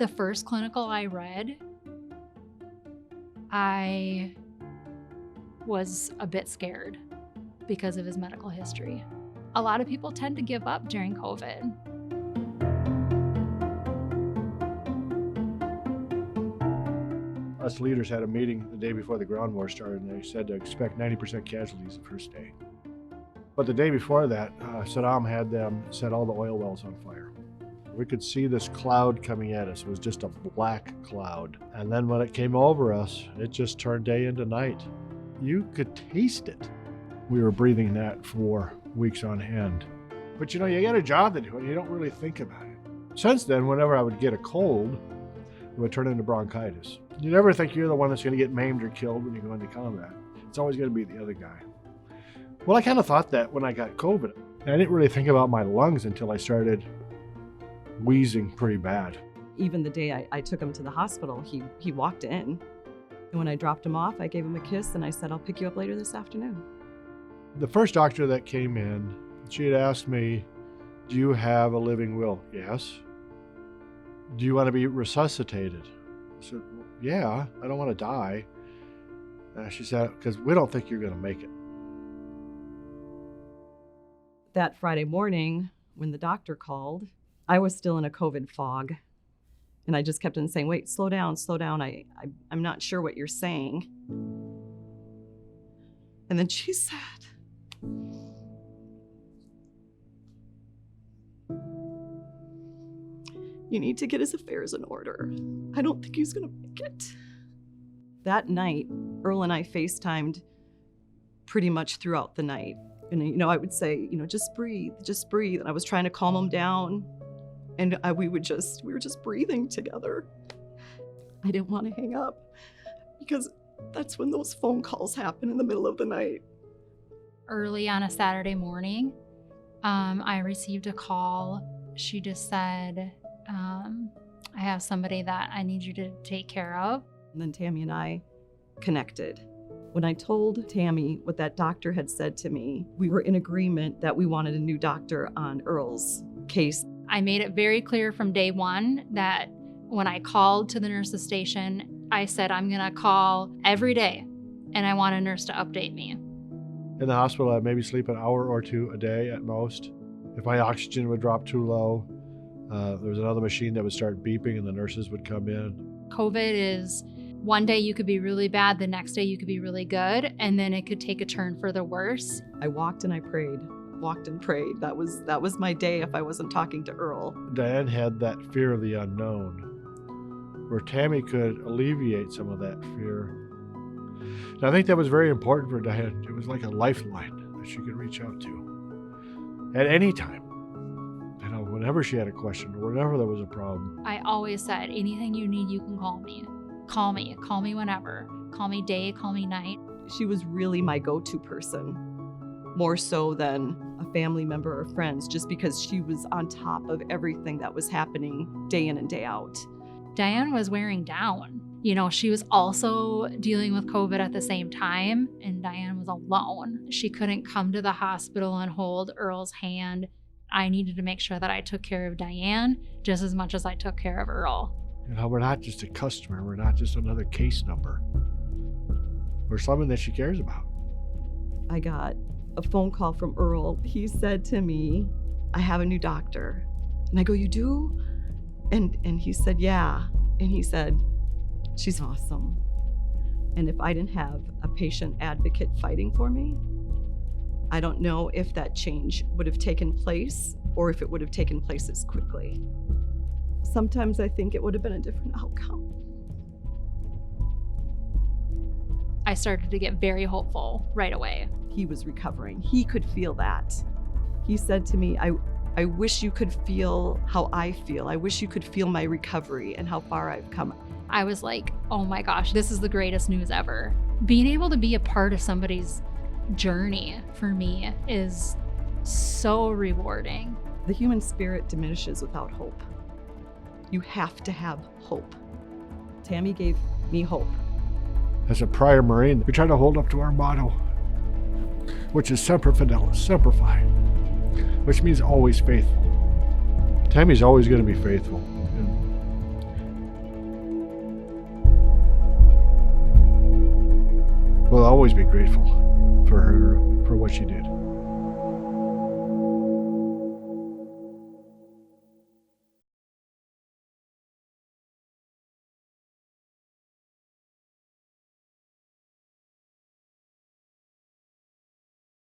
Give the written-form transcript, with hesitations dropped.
The first clinical I read, I was a bit scared because of his medical history. A lot of people tend to give up during COVID. Us leaders had a meeting the day before the ground war started, and they said to expect 90% casualties the first day. But the day before that, Saddam had them set all the oil wells on fire. We could see this cloud coming at us. It was just a black cloud. And then when it came over us, it just turned day into night. You could taste it. We were breathing that for weeks on end. But you know, you got a job to do and you don't really think about it. Since then, whenever I would get a cold, it would turn into bronchitis. You never think you're the one that's going to get maimed or killed when you go into combat. It's always going to be the other guy. Well, I kind of thought that when I got COVID. And I didn't really think about my lungs until I started wheezing pretty bad. Even the day I took him to the hospital, he walked in. And when I dropped him off, I gave him a kiss and I said, I'll pick you up later this afternoon. The first doctor that came in, she had asked me, do you have a living will? Yes. Do you want to be resuscitated? I said, well, yeah, I don't want to die. She said, because we don't think you're going to make it. That Friday morning, when the doctor called, I was still in a COVID fog. And I just kept on saying, wait, slow down. I'm not sure what you're saying. And then she said, you need to get his affairs in order. I don't think he's gonna make it. That night, Earl and I FaceTimed pretty much throughout the night. And, I would say, just breathe. And I was trying to calm him down. And we were just breathing together. I didn't want to hang up because that's when those phone calls happen in the middle of the night. Early on a Saturday morning, I received a call. She just said, I have somebody that I need you to take care of. And then Tammy and I connected. When I told Tammy what that doctor had said to me, we were in agreement that we wanted a new doctor on Earl's case. I made it very clear from day one that when I called to the nurse's station, I said, I'm gonna call every day and I want a nurse to update me. In the hospital, I'd maybe sleep an hour or two a day at most. If my oxygen would drop too low, there was another machine that would start beeping and the nurses would come in. COVID is one day you could be really bad, the next day you could be really good, and then it could take a turn for the worse. I walked and I prayed. Walked and prayed. That was my day if I wasn't talking to Earl. Diane had that fear of the unknown, where Tammy could alleviate some of that fear. And I think that was very important for Diane. It was like a lifeline that she could reach out to at any time. Whenever she had a question or whenever there was a problem. I always said, anything you need, you can call me. Call me whenever. Call me day, call me night. She was really my go-to person, more so than a family member or friends, just because she was on top of everything that was happening day in and day out. Diane was wearing down. She was also dealing with COVID at the same time, and Diane was alone. She couldn't come to the hospital and hold Earl's hand. I needed to make sure that I took care of Diane just as much as I took care of Earl. We're not just a customer. We're not just another case number. We're someone that she cares about. I got a phone call from Earl. He said to me, I have a new doctor. And I go, you do? And he said, yeah. And he said, she's awesome. And if I didn't have a patient advocate fighting for me, I don't know if that change would have taken place or if it would have taken place as quickly. Sometimes I think it would have been a different outcome. I started to get very hopeful right away. He was recovering. He could feel that. He said to me, I wish you could feel how I feel. I wish you could feel my recovery and how far I've come. I was like, oh my gosh, this is the greatest news ever. Being able to be a part of somebody's journey for me is so rewarding. The human spirit diminishes without hope. You have to have hope. Tammy gave me hope. As a prior Marine, we try to hold up to our motto, which is Semper Fidelis, Semper Fi, which means always faithful. Tammy's always going to be faithful. We'll always be grateful for her, for what she did.